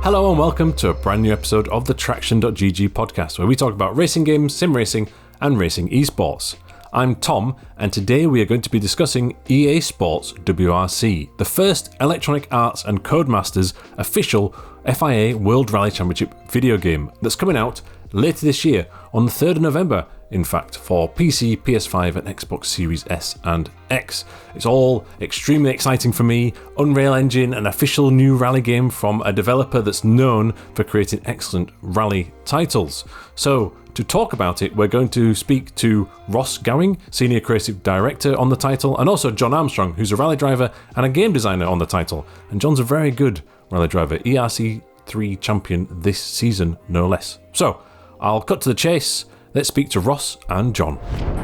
Hello and welcome to a brand new episode of the TraxionGG podcast, where we talk about racing games, sim racing, and racing esports. I'm Tom, and today we are going to be discussing EA SPORTS WRC, the first Electronic Arts and Codemasters official FIA World Rally Championship video game that's coming out later this year, on the 3rd of November, in fact, for PC, PS5 and Xbox Series S and X. It's all extremely exciting for me. Unreal Engine, an official new rally game from a developer that's known for creating excellent rally titles. So, to talk about it, we're going to speak to Ross Gowing, Senior Creative Director on the title, and also Jon Armstong, who's a rally driver and a game designer on the title. And Jon's a very good rally driver, ERC3 champion this season, no less. So, I'll cut to the chase. Let's speak to Ross and Jon.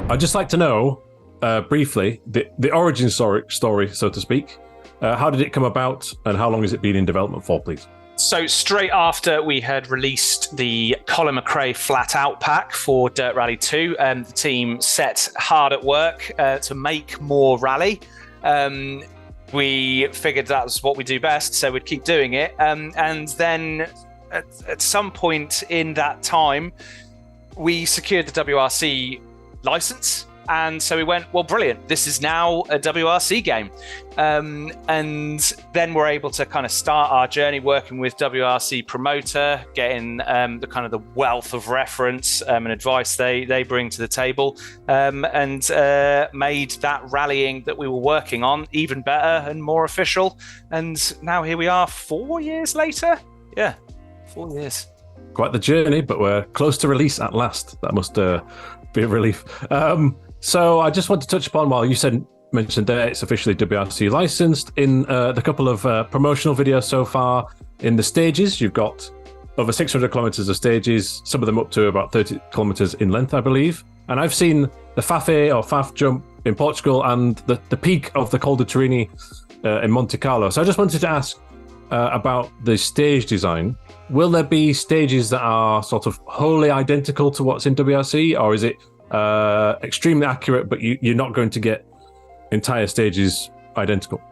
I'd just like to know, briefly, the origin story, so to speak. How did it come about, and how long has it been in development for, please? So straight after we had released the Colin McRae Flat Out pack for Dirt Rally 2, the team set hard at work to make more rally. We figured that was what we do best, so we'd keep doing it. And then at some point in that time, we secured the WRC license. And so we went, well, brilliant. This is now a WRC game. And then we're able to kind of start our journey working with WRC promoter, getting the kind of the wealth of reference and advice they bring to the table, and made that rallying that we were working on even better and more official. And now here we are 4 years later. Yeah, 4 years. Quite the journey, but we're close to release at last. That must be a relief. So I just want to touch upon, while you mentioned there, it's officially WRC licensed. In the couple of promotional videos so far, in the stages, you've got over 600 kilometers of stages, some of them up to about 30 kilometers in length, I believe. And I've seen the FAFE or FAF jump in Portugal and the peak of the Col de Turini in Monte Carlo. So I just wanted to ask about the stage design. Will there be stages that are sort of wholly identical to what's in WRC, or is it extremely accurate, but you're not going to get entire stages identical?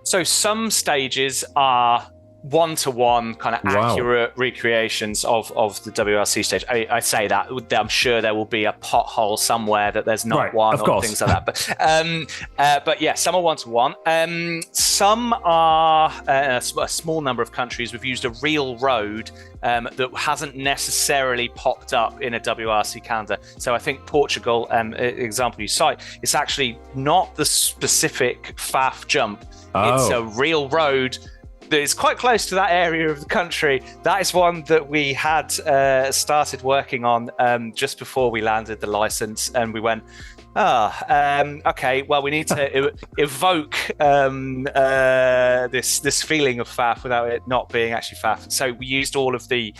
So some stages are one-to-one kind of accurate recreations of the WRC stage. I say that, I'm sure there will be a pothole somewhere that there's not one, or things like that. But yeah, some are one-to-one. Some are a small number of countries. We've used a real road that hasn't necessarily popped up in a WRC calendar. So I think Portugal, example you cite, it's actually not the specific FAF jump. It's a real road that is quite close to that area of the country. That is one that we had started working on just before we landed the license, and we went, okay, well, we need to evoke this feeling of FAF without it not being actually FAF. So we used all of the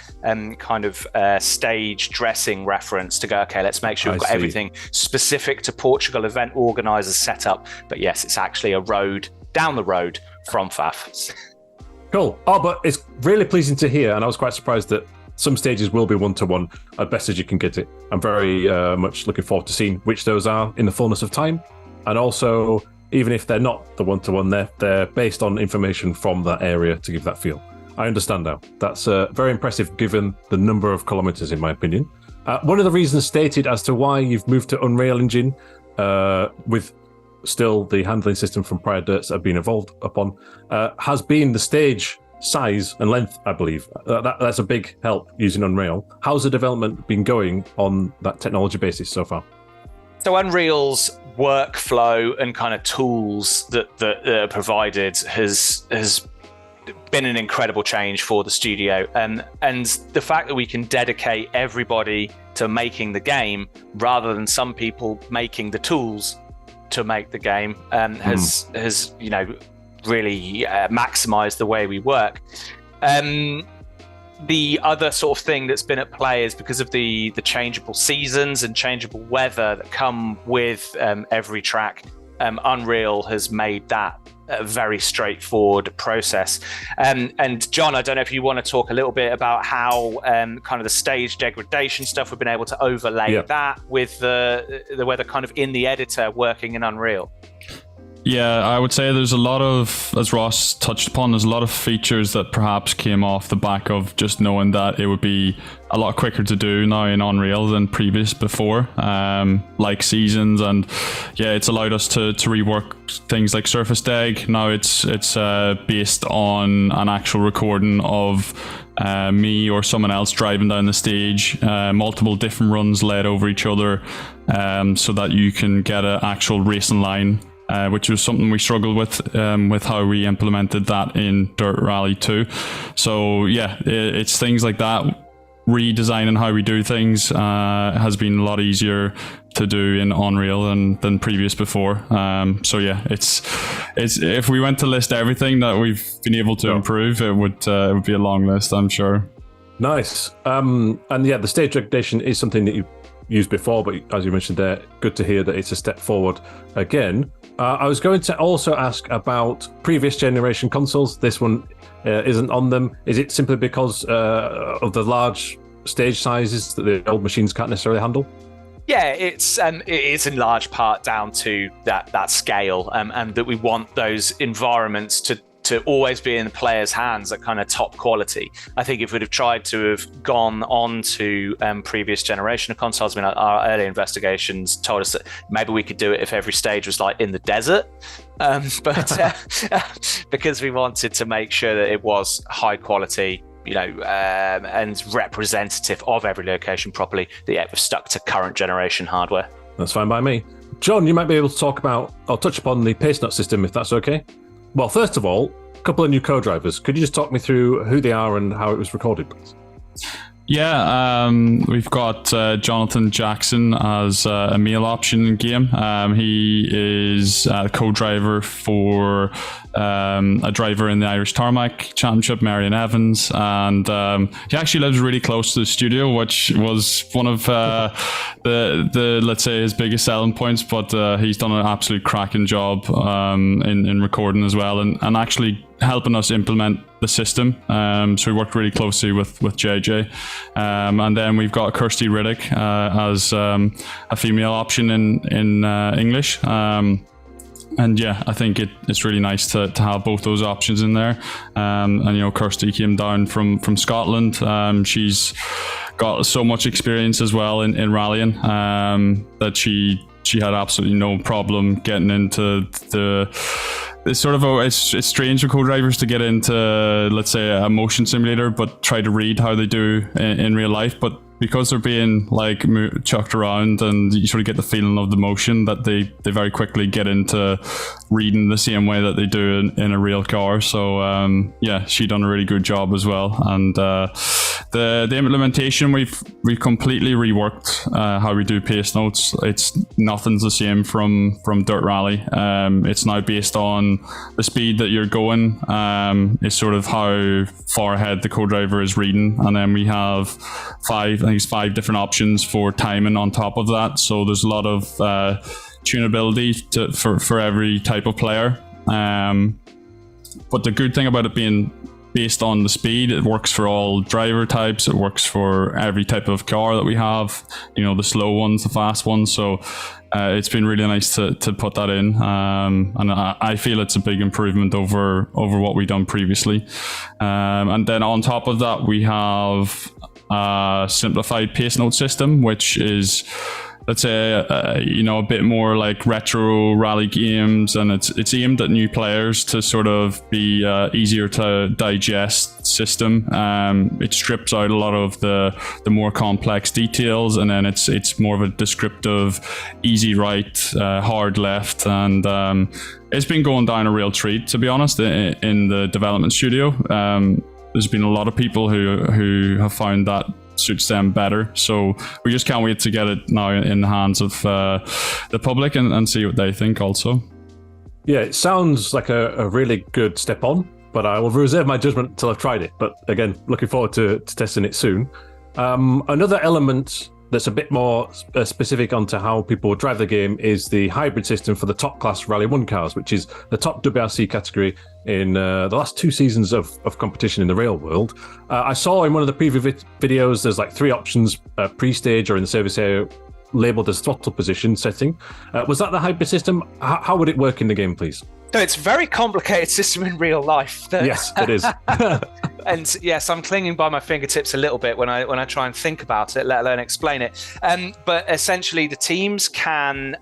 kind of stage dressing reference to go, okay, let's make sure we've got everything specific to Portugal event organisers set up. But yes, it's actually a road down the road from FAF. Cool. Oh, but it's really pleasing to hear, and I was quite surprised that some stages will be one-to-one, as best as you can get it. I'm very much looking forward to seeing which those are in the fullness of time. And also, even if they're not the one-to-one, they're based on information from that area to give that feel. I understand now. That's very impressive given the number of kilometers, in my opinion. One of the reasons stated as to why you've moved to Unreal Engine, with still the handling system from prior dirts that have been evolved upon, has been the stage size and length, I believe. That's a big help using Unreal. How's the development been going on that technology basis so far? So Unreal's workflow and kind of tools that are provided has been an incredible change for the studio. And the fact that we can dedicate everybody to making the game rather than some people making the tools to make the game has really maximized the way we work. The other sort of thing that's been at play is because of the changeable seasons and changeable weather that come with every track. Unreal has made that a very straightforward process. And Jon, I don't know if you want to talk a little bit about how kind of the stage degradation stuff, we've been able to overlay that with the weather kind of in the editor working in Unreal. Yeah, I would say there's a lot of, as Ross touched upon, there's a lot of features that perhaps came off the back of just knowing that it would be a lot quicker to do now in Unreal than before, like seasons, and yeah, it's allowed us to rework things like Surface Deg. Now it's based on an actual recording of me or someone else driving down the stage, multiple different runs led over each other, so that you can get an actual racing line, which was something we struggled with how we implemented that in Dirt Rally 2. So yeah, it's things like that. Redesigning how we do things has been a lot easier to do in Unreal than previous before. So yeah, it's if we went to list everything that we've been able to improve, it would be a long list, I'm sure. Nice. And yeah, the stage recognition is something that you used before, but as you mentioned there, good to hear that it's a step forward again. I was going to also ask about previous generation consoles. This one isn't on them. Is it simply because of the large stage sizes that the old machines can't necessarily handle? Yeah, it is in large part down to that scale, and that we want those environments to always be in the player's hands at kind of top quality. I think if we'd have tried to have gone on to previous generation of consoles, I mean, our early investigations told us that maybe we could do it if every stage was like in the desert, but because we wanted to make sure that it was high quality, and representative of every location properly, that yeah, we've stuck to current generation hardware. That's fine by me. John, you might be able to talk about or touch upon the Pacenote system, if that's okay. Well, first of all, a couple of new co-drivers. Could you just talk me through who they are and how it was recorded, please? Yeah, we've got Jonathan Jackson as a male option in game. He is a co-driver for a driver in the Irish Tarmac Championship, Marion Evans, and he actually lives really close to the studio, which was one of the let's say his biggest selling points. But he's done an absolute cracking job in recording as well, and actually helping us implement the system. So we worked really closely with JJ, and then we've got Kirsty Riddick as a female option in English. And yeah, I think it's really nice to have both those options in there. And Kirsty came down from Scotland. She's got so much experience as well in rallying, that she had absolutely no problem getting into it's sort of it's strange for co-drivers to get into, let's say, a motion simulator, but try to read how they do in real life. But because they're being like chucked around, and you sort of get the feeling of the motion, that they very quickly get into reading the same way that they do in a real car. So yeah, she done a really good job as well. And the implementation, we've completely reworked how we do pace notes. It's nothing's the same from Dirt Rally. It's now based on the speed that you're going. It's sort of how far ahead the co-driver is reading, and then we have five different options for timing on top of that. So there's a lot of tunability for every type of player. But the good thing about it being based on the speed, it works for all driver types. It works for every type of car that we have, the slow ones, the fast ones. So it's been really nice to put that in, and I feel it's a big improvement over what we've done previously. And then on top of that, we have a simplified Pacenote system, which is, let's say, a bit more like retro rally games, and it's aimed at new players to sort of be easier to digest system. It strips out a lot of the more complex details, and then it's more of a descriptive, easy right, hard left, and it's been going down a real treat, to be honest, in the development studio. There's been a lot of people who have found that suits them better, so we just can't wait to get it now in the hands of the public and see what they think also. Yeah, it sounds like a really good step on, but I will reserve my judgment until I've tried it. But again, looking forward to testing it soon. Another element that's a bit more specific onto how people drive the game is the hybrid system for the top class Rally 1 cars, which is the top WRC category in the last 2 seasons of competition in the real world. I saw in one of the preview videos, there's like 3 options, pre-stage or in the service area, labelled as throttle position setting. Was that the hybrid system? How would it work in the game, please? No, it's a very complicated system in real life. Yes, it is. And yes, I'm clinging by my fingertips a little bit when I try and think about it, let alone explain it. But essentially, the teams can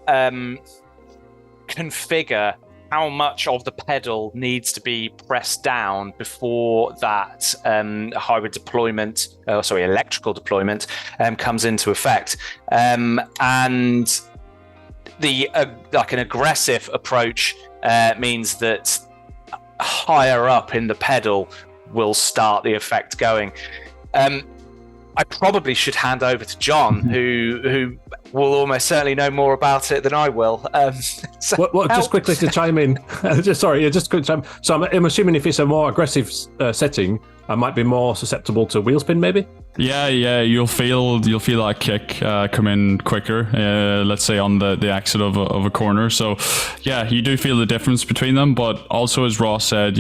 configure how much of the pedal needs to be pressed down before that hybrid deployment, electrical deployment comes into effect. And the like an aggressive approach means that higher up in the pedal will start the effect going. I probably should hand over to Jon, who will almost certainly know more about it than I will. Just quickly to chime in. just quick chime. So I'm assuming if it's a more aggressive setting, I might be more susceptible to wheel spin, maybe. Yeah, you'll feel that kick come in quicker. Let's say on the exit of a corner. So yeah, you do feel the difference between them. But also, as Ross said,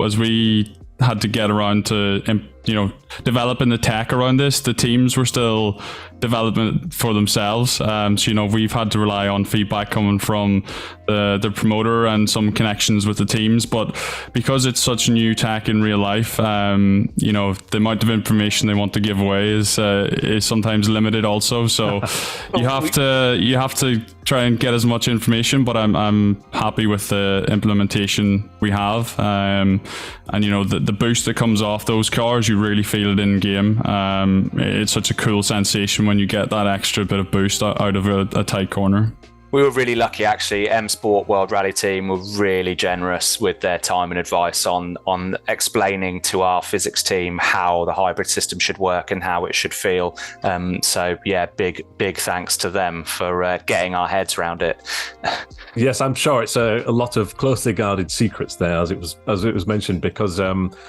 as we had to get around to developing the tech around this, the teams were still developing for themselves. So we've had to rely on feedback coming from the promoter and some connections with the teams. But because it's such new tech in real life, the amount of information they want to give away is sometimes limited also. So you have to try and get as much information. But I'm happy with the implementation we have, and the boost that comes off those cars, you really feel it in game. It's such a cool sensation when you get that extra bit of boost out of a tight corner. We were really lucky, actually. M Sport World Rally team were really generous with their time and advice on explaining to our physics team how the hybrid system should work and how it should feel. So yeah, big thanks to them for getting our heads around it. Yes, I'm sure it's a lot of closely guarded secrets there, as it was mentioned, because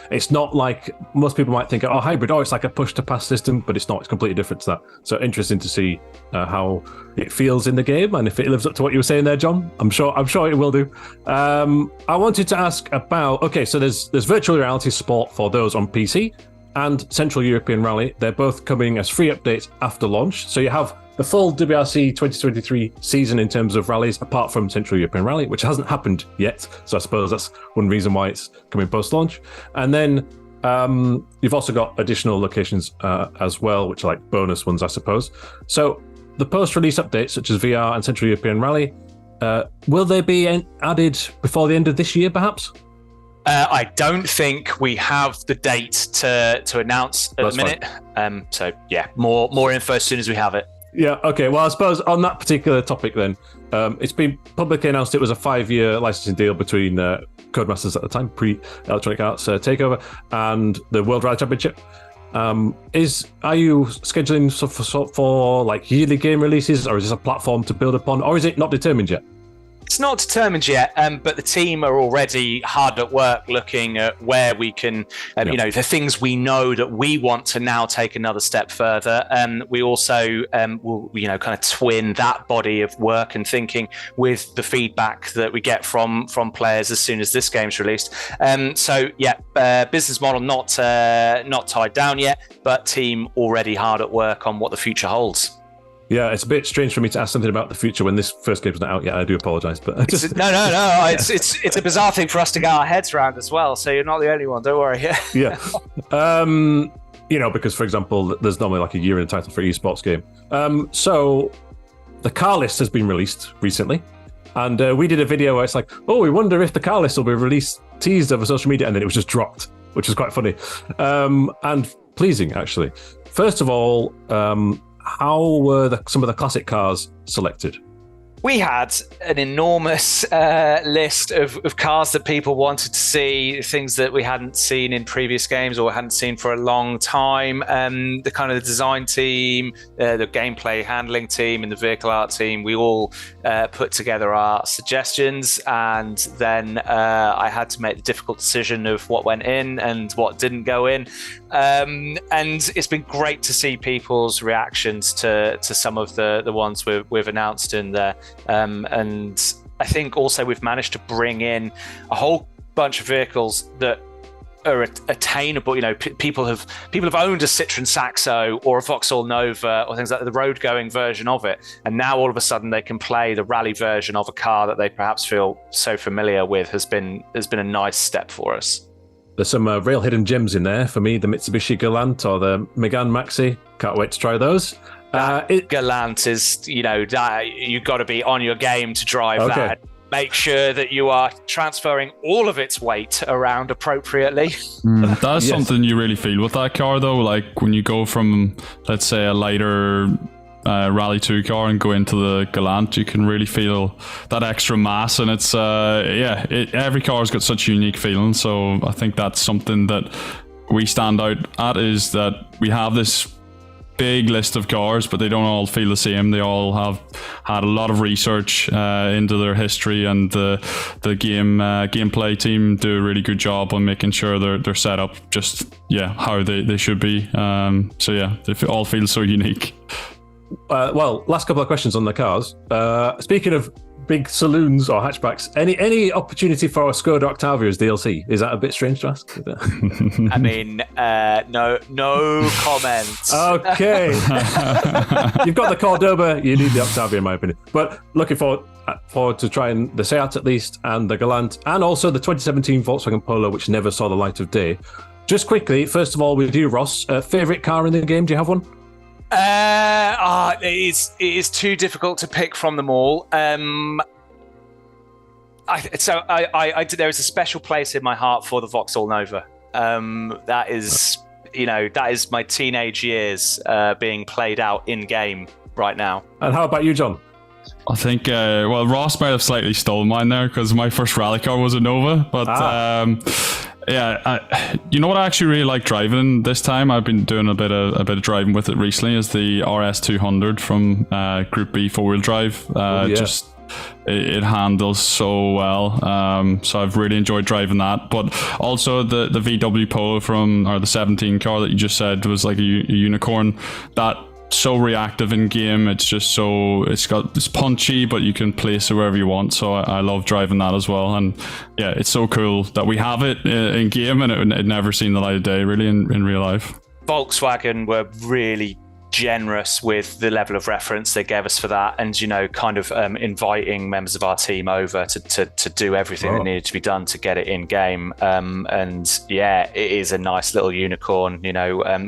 it's not like most people might think, hybrid, it's like a push to pass system, but it's not. It's completely different to that. So interesting to see how it feels in the game, and if it lives up to what you were saying there, Jon. I'm sure it will do. I wanted to ask about, so there's virtual reality support for those on PC and Central European Rally. They're both coming as free updates after launch. So you have the full WRC 2023 season in terms of rallies, apart from Central European Rally, which hasn't happened yet. So I suppose that's one reason why it's coming post-launch. And then you've also got additional locations as well, which are like bonus ones, I suppose. So the post-release updates, such as VR and Central European Rally, will they be added before the end of this year, perhaps? I don't think we have the date to announce at the minute. So yeah, more info as soon as we have it. Yeah, okay. Well, I suppose on that particular topic then, it's been publicly announced it was a 5-year licensing deal between Codemasters at the time, pre-Electronic Arts takeover, and the World Rally Championship. Are you scheduling for like yearly game releases, or is this a platform to build upon, or is it not determined yet? It's not determined yet, but the team are already hard at work looking at where we can, the things we know that we want to now take another step further. We also will, kind of twin that body of work and thinking with the feedback that we get from players as soon as this game's released. Business model not tied down yet, but team already hard at work on what the future holds. Yeah, it's a bit strange for me to ask something about the future when this first game's not out yet. I do apologise, but no. It's a bizarre thing for us to get our heads around as well. So you're not the only one. Don't worry. Yeah, because for example, there's normally like a year in a title for an esports game. So the car list has been released recently, and we did a video where it's like, we wonder if the car list will be released, teased over social media, and then it was just dropped, which was quite funny and pleasing actually. First of all, how were some of the classic cars selected? We had an enormous list of cars that people wanted to see, things that we hadn't seen in previous games or hadn't seen for a long time. The kind of the design team, the gameplay handling team, and the vehicle art team, we all put together our suggestions, and then I had to make the difficult decision of what went in and what didn't go in. And it's been great to see people's reactions to some of the ones we've announced in there. And I think also we've managed to bring in a whole bunch of vehicles that are attainable. People have owned a Citroen Saxo or a Vauxhall Nova or things like the road-going version of it, and now all of a sudden they can play the rally version of a car that they perhaps feel so familiar with. Has been a nice step for us. There's some real hidden gems in there for me. The Mitsubishi Galant or the Megane Maxi. Can't wait to try those. Galant is, you've got to be on your game to drive that. Make sure that you are transferring all of its weight around appropriately. That's something you really feel with that car, though. Like when you go from, let's say, a lighter Rally 2 car and go into the Galant, you can really feel that extra mass. And it's, every car's got such a unique feeling. So I think that's something that we stand out at, is that we have this big list of cars, but they don't all feel the same. They all have had a lot of research into their history, and the gameplay team do a really good job on making sure they're set up just how they should be. They all feel so unique. Last couple of questions on the cars. Speaking of big saloons or hatchbacks, any opportunity for a Skoda Octavia as DLC? Is that a bit strange to ask? I mean, no comment. Okay. You've got the Cordoba, you need the Octavia in my opinion. But looking forward to trying the Seat at least, and the Galant, and also the 2017 Volkswagen Polo, which never saw the light of day. Just quickly, first of all, with you, Ross, favourite car in the game, do you have one? It is too difficult to pick from them all. There is a special place in my heart for the Vauxhall Nova. That is my teenage years being played out in game right now. And how about you, John? I think, Ross might have slightly stolen mine there, because my first rally car was a Nova, but you know what I actually really like driving this time? I've been doing a bit of driving with it recently, is the RS200 from Group B 4-wheel drive. It handles so well, so I've really enjoyed driving that. But also the VW Polo or the 17 car that you just said was like a unicorn. That so reactive in game. It's punchy, but you can place it wherever you want. So I love driving that as well. And it's so cool that we have it in game, and it never seen the light of day really in real life. Volkswagen were really generous with the level of reference they gave us for that, and inviting members of our team over to do everything that needed to be done to get it in game. It is a nice little unicorn.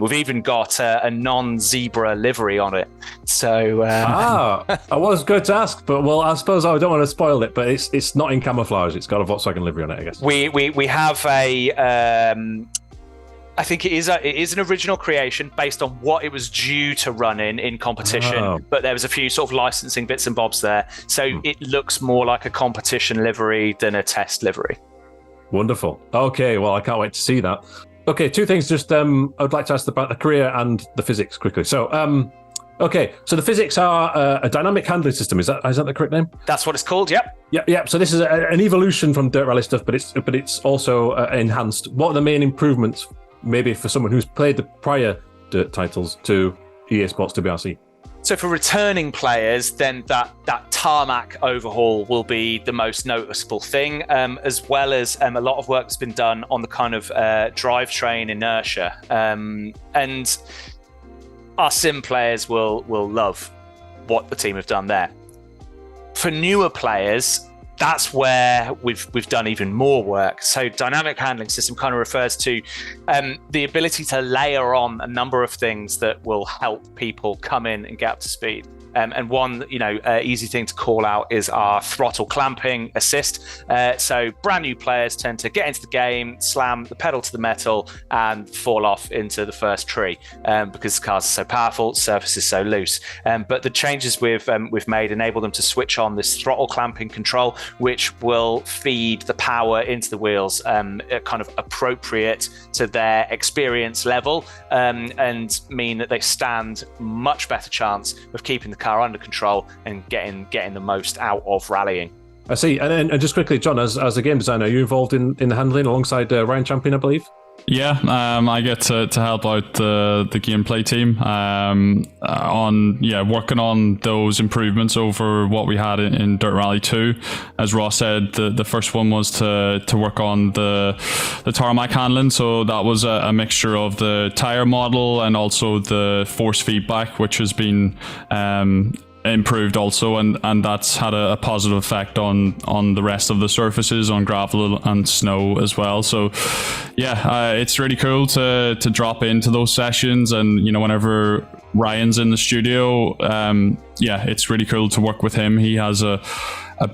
We've even got a non-zebra livery on it. So I was going to ask, but I suppose I don't want to spoil it, but it's not in camouflage. It's got a Volkswagen livery on it, I guess. We have a I think it is an original creation based on what it was due to run in competition, but there was a few sort of licensing bits and bobs there. So it looks more like a competition livery than a test livery. Wonderful. Okay, well, I can't wait to see that. Okay, two things. Just I'd like to ask about the career and the physics quickly. So, so the physics are a dynamic handling system. Is that the correct name? That's what it's called. Yep. Yep. So this is an evolution from Dirt Rally stuff, but it's also enhanced. What are the main improvements, maybe for someone who's played the prior Dirt titles, to EA Sports WRC? So for returning players, then that tarmac overhaul will be the most noticeable thing, as well as a lot of work has been done on the kind of drivetrain inertia. And our sim players will love what the team have done there. For newer players, that's where we've done even more work. So dynamic handling system kind of refers to the ability to layer on a number of things that will help people come in and get up to speed. And one, easy thing to call out is our throttle clamping assist. So brand new players tend to get into the game, slam the pedal to the metal, and fall off into the first tree because the cars are so powerful, surface is so loose. But the changes we've made enable them to switch on this throttle clamping control, which will feed the power into the wheels, kind of appropriate to their experience level, and mean that they stand much better chance of keeping the car under control and getting the most out of rallying. I see. And just quickly, John, as a game designer, are you involved in the handling alongside Ryan Champion, I believe? Yeah, I get to help out the gameplay team on working on those improvements over what we had in Dirt Rally 2. As Ross said, the first one was to work on the tarmac handling, so that was a mixture of the tire model and also the force feedback, which has been improved also, and that's had a positive effect on the rest of the surfaces, on gravel and snow as well. So it's really cool to drop into those sessions, and whenever Ryan's in the studio, it's really cool to work with him. He has a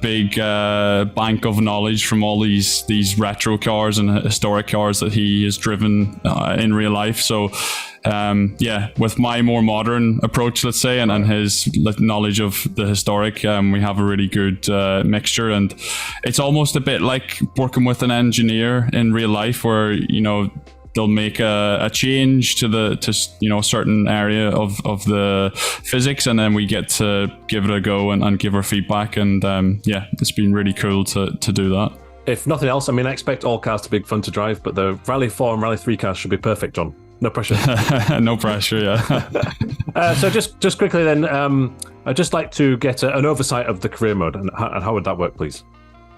big bank of knowledge from all these retro cars and historic cars that he has driven in real life. So with my more modern approach, let's say, and his knowledge of the historic, we have a really good mixture. And it's almost a bit like working with an engineer in real life, where they'll make a change to a certain area of the physics, and then we get to give it a go and give our feedback. And it's been really cool to do that. If nothing else, I expect all cars to be fun to drive, but the Rally 4 and Rally 3 cars should be perfect, John. No pressure. No pressure, yeah. So just quickly then, I'd just like to get an oversight of the career mode, and how would that work, please?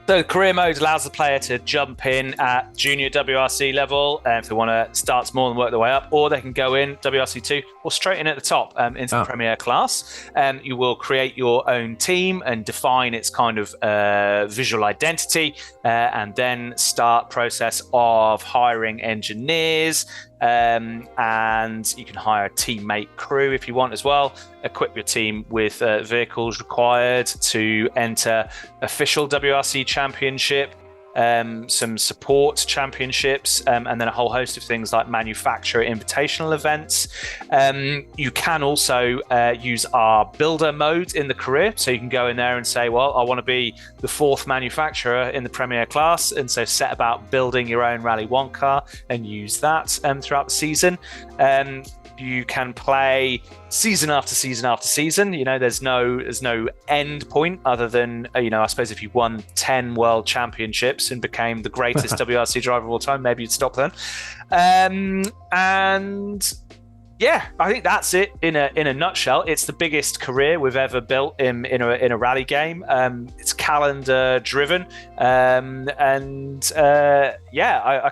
So career mode allows the player to jump in at junior WRC level if they want to start small and work their way up, or they can go in WRC 2 or straight in at the top into the Premier class. You will create your own team and define its kind of visual identity, and then start process of hiring engineers. And you can hire a teammate crew if you want as well. Equip your team with vehicles required to enter official WRC championship, some support championships, and then a whole host of things like manufacturer invitational events. You can also use our builder mode in the career, so you can go in there and say, well, I want to be the 4th manufacturer in the Premier class, and so set about building your own Rally 1 car and use that throughout the season. You can play season after season after season. There's no end point other than I suppose if you won 10 world championships and became the greatest WRC driver of all time, maybe you'd stop then. And yeah, I think that's it in a nutshell. It's the biggest career we've ever built in a rally game. It's calendar driven, I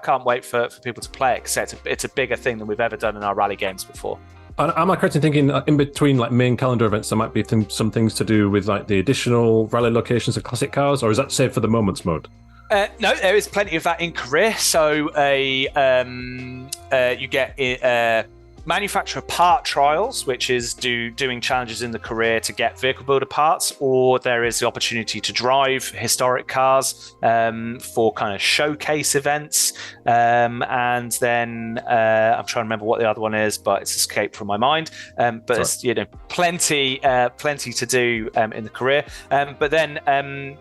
can't wait for people to play it, because it's a bigger thing than we've ever done in our rally games before. Am I correct in thinking in between main calendar events there might be some things to do with the additional rally locations of classic cars, or is that saved for the moments mode? No, there is plenty of that in career. So you get manufacturer part trials, which is doing challenges in the career to get vehicle builder parts, or there is the opportunity to drive historic cars for kind of showcase events, and then I'm trying to remember what the other one is, but it's escaped from my mind. But it's plenty to do in the career. But then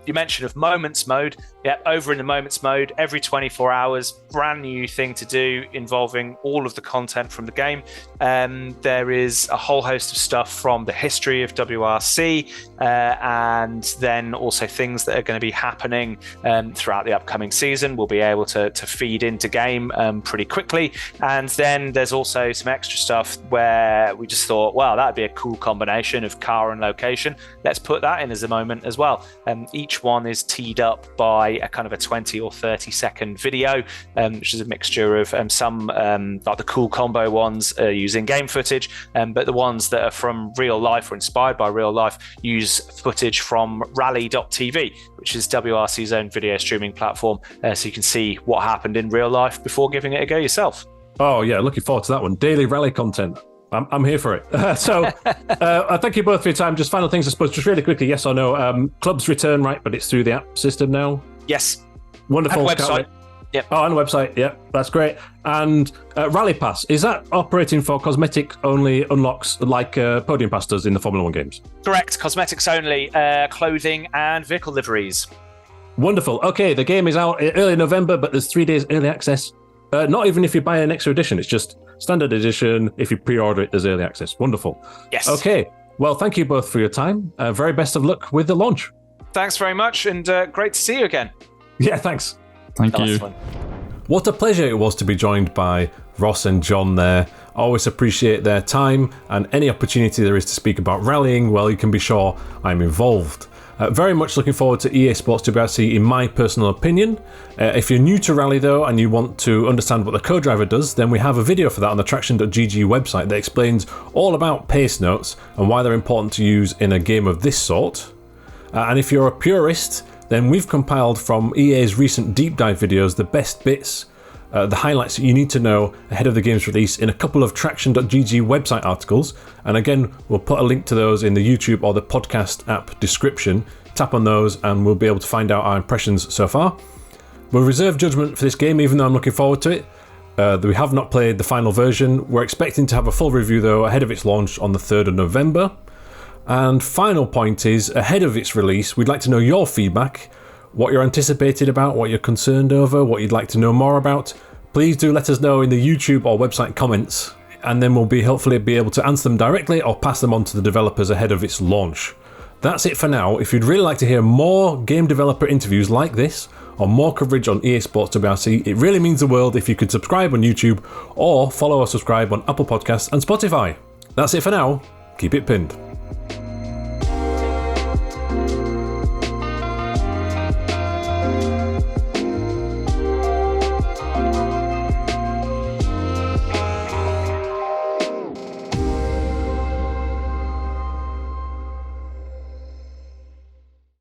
you mentioned of moments mode. Yeah, over in the moments mode, every 24 hours, brand new thing to do involving all of the content from the game. There is a whole host of stuff from the history of WRC, and then also things that are going to be happening throughout the upcoming season. We'll be able to feed into game pretty quickly. And then there's also some extra stuff where we just thought, wow, that'd be a cool combination of car and location. Let's put that in as a moment as well. Each one is teed up by a kind of a 20 or 30 second video, which is a mixture of some like the cool combo ones using game footage, but the ones that are from real life or inspired by real life use footage from rally.tv, which is WRC's own video streaming platform, so you can see what happened in real life before giving it a go yourself. Oh yeah, looking forward to that one. Daily rally content. I'm here for it. So thank you both for your time. Just final things, I suppose, just really quickly, yes or no. Clubs return, right, but it's through the app system now? Yes. Wonderful. And website. Yep. Oh, on the website. Yep, that's great. And Rally Pass, is that operating for cosmetic only unlocks like Podium Pass does in the Formula 1 games? Correct. Cosmetics only, clothing and vehicle liveries. Wonderful. Okay, the game is out early November, but there's 3 days early access. Not even if you buy an extra edition, it's just standard edition. If you pre-order it, there's early access. Wonderful. Yes. Okay. Well, thank you both for your time. Very best of luck with the launch. Thanks very much, and great to see you again. Yeah, thanks. Thank you. What a pleasure it was to be joined by Ross and Jon there. Always appreciate their time, and any opportunity there is to speak about rallying, well, you can be sure I'm involved. Very much looking forward to EA Sports WRC in my personal opinion. If you're new to Rally though and you want to understand what the co-driver does, then we have a video for that on the TraxionGG website that explains all about Pacenotes and why they're important to use in a game of this sort. And if you're a purist, then we've compiled from EA's recent deep dive videos the best bits, the highlights that you need to know ahead of the game's release in a couple of TraxionGG website articles, and again we'll put a link to those in the YouTube or the podcast app description. Tap on those and we'll be able to find out our impressions so far. We'll reserve judgment for this game even though I'm looking forward to it. We have not played the final version. We're expecting to have a full review though ahead of its launch on the 3rd of November. And final point is, ahead of its release, we'd like to know your feedback, what you're anticipated about, what you're concerned over, what you'd like to know more about. Please do let us know in the YouTube or website comments, and then we'll hopefully be able to answer them directly or pass them on to the developers ahead of its launch. That's it for now. If you'd really like to hear more game developer interviews like this, or more coverage on EA Sports WRC, it really means the world if you could subscribe on YouTube or follow or subscribe on Apple Podcasts and Spotify. That's it for now. Keep it pinned.